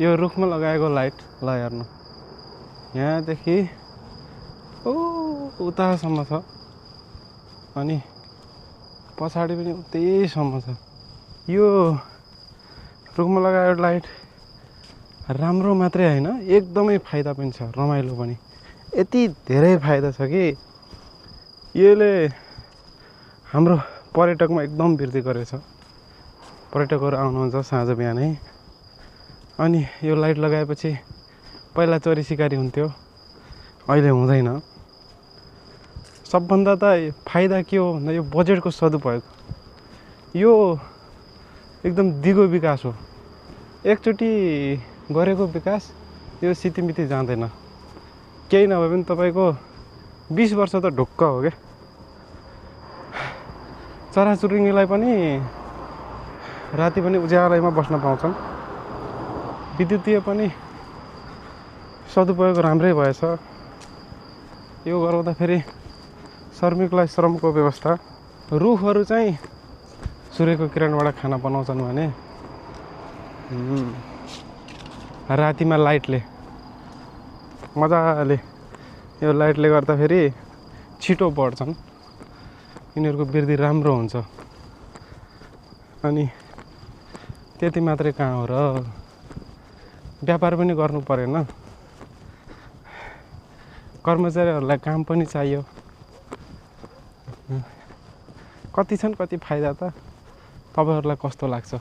यो रुखमा लगाएको लाइट ल हेर्नु यहाँदेखि उतासम्म छ अनि पछाडि पनि उतैसम्म छ। यो रुखमा लगाएको लाइट राम्रो मात्रै होइन एकदमै फाइदा पनि छ, रमाइलो पनि। यति धेरै फाइदा छ कि यसले हाम्रो पर्यटकमा एकदम वृद्धि गरेछ। पर्यटकहरू आउनुहुन्छ साँझ बिहानै अनि यो लाइट लगाएपछि पहिला चोरी सिकारी हुन्थ्यो, अहिले हुँदैन। सबभन्दा त फाइदा के हो भन्दा यो बजेटको सदुपयोग। यो एकदम दिगो विकास हो। एकचोटि गरेको विकास यो सितिमिति जाँदैन। केही नभए पनि तपाईँको 20 वर्ष त ढुक्क हो क्या। चराचुरुङ्गीलाई पनि राति पनि उज्यालैमा बस्न पाउँछन्। विद्युतीय पनि सदुपयोग राम्रै भएछ। यो गराउँदाखेरि श्रमिकलाई श्रमको व्यवस्था। रुखहरू चाहिँ सूर्यको किरणबाट खाना बनाउँछन् भने रातिमा लाइटले मजाले यो लाइटले गर्दाखेरि छिटो बढ्छन्, यिनीहरूको वृद्धि राम्रो हुन्छ। अनि त्यति मात्रै कहाँ हो र, व्यापार पनि गर्नु परेन, कर्मचारीहरूलाई काम पनि चाहियो। कति छन् कति फाइदा त तपाईँहरूलाई कस्तो लाग्छ?